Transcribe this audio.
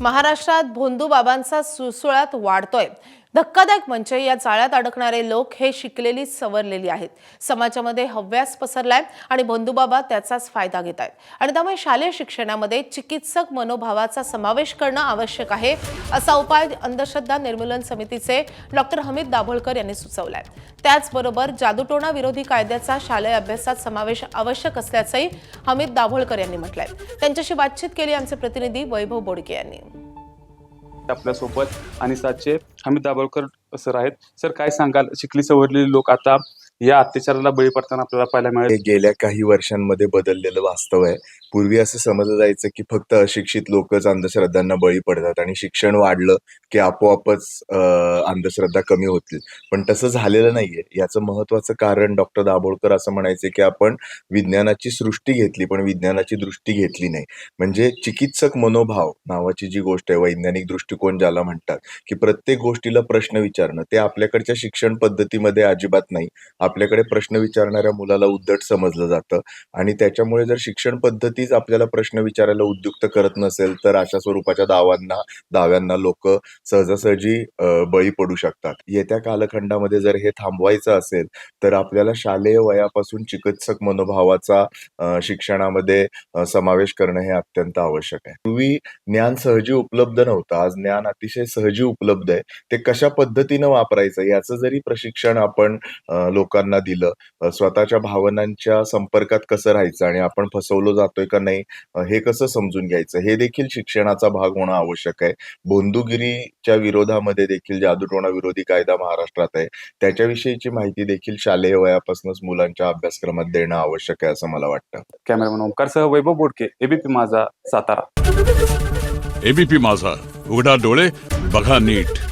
महाराष्ट्रात भोंदू बाबांचा सुळसुळाट वाढतोय। धक्कादायक म्हणजे या जाळ्यात अडकणारे लोक हे शिकलेली सवरलेली आहेत। समाजामध्ये हव्यास पसरलाय आणि भोंदू बाबा त्याचाच फायदा घेत आहेत आणि त्यामुळे शालेय शिक्षणामध्ये चिकित्सक मनोभावाचा समावेश करणं आवश्यक आहे, असा उपाय अंधश्रद्धा निर्मूलन समितीचे डॉक्टर हमीद दाभोळकर यांनी सुचवलाय। त्याचबरोबर जादूटोणा विरोधी कायद्याचा शालेय अभ्यासात समावेश आवश्यक असल्याचंही हमीद दाभोळकर यांनी म्हटलंय। त्यांच्याशी बातचीत केली आमचे प्रतिनिधी वैभव बोडके यांनी। आपल्यासोबत आणि साचे हमीद दाभोळकर सर आहेत। सर, काय सांगाल, शिकली सवरलेली लोक आता या अत्याचाराला बळी पडताना आपल्याला पाहायला मिळेल? गेल्या काही वर्षांमध्ये बदललेलं वास्तव आहे। पूर्वी असं समजलं जायचं की फक्त अशिक्षित लोकच अंधश्रद्धांना बळी पडतात आणि शिक्षण वाढलं की आपोआपच अंधश्रद्धा कमी होतील, पण तसं झालेलं नाहीये। याचं महत्वाचं कारण डॉक्टर दाभोळकर असं म्हणायचे की आपण विज्ञानाची सृष्टी घेतली पण विज्ञानाची दृष्टी घेतली नाही। म्हणजे चिकित्सक मनोभाव नावाची जी गोष्ट आहे, वैज्ञानिक दृष्टिकोन ज्याला म्हणतात, की प्रत्येक गोष्टीला प्रश्न विचारणं, ते आपल्याकडच्या शिक्षण पद्धतीमध्ये अजिबात नाही। आपल्याकडे प्रश्न विचारणाऱ्या मुलाला उद्धट समजलं जातं आणि त्याच्यामुळे जर शिक्षण पद्धतीच आपल्याला प्रश्न विचारायला उद्युक्त करत नसेल तर अशा स्वरूपाच्या दाव्यांना लोक सहजासहजी बळी पडू शकतात। येत्या कालखंडामध्ये जर हे थांबवायचं असेल तर आपल्याला शालेय वयापासून चिकित्सक मनोभावाचा शिक्षणामध्ये समावेश करणं हे अत्यंत आवश्यक आहे। पूर्वी ज्ञान सहजी उपलब्ध नव्हतं, आज ज्ञान अतिशय सहजी उपलब्ध आहे। ते कशा पद्धतीनं वापरायचं याचं जरी प्रशिक्षण आपण लोकांना दिलं, स्वतःच्या भावनांच्या संपर्कात कसं राहायचं आणि आपण फसवलो जातोय का नाही हे कसं समजून घ्यायचं, हे देखील शिक्षणाचा भाग होणं आवश्यक आहे। भोंदूगिरीच्या विरोधामध्ये देखील जादूटोणा विरोधी कायदा महाराष्ट्रात आहे, त्याच्याविषयीची माहिती देखील शालेय वयापासूनच मुलांच्या अभ्यासक्रमात देणं आवश्यक आहे असं मला वाटतं। कॅमेरामन ओंकार सह वैभव बोडके, एबीपी माझा, सातारा। एबीपी माझा, उघडा डोळे बघा नीट।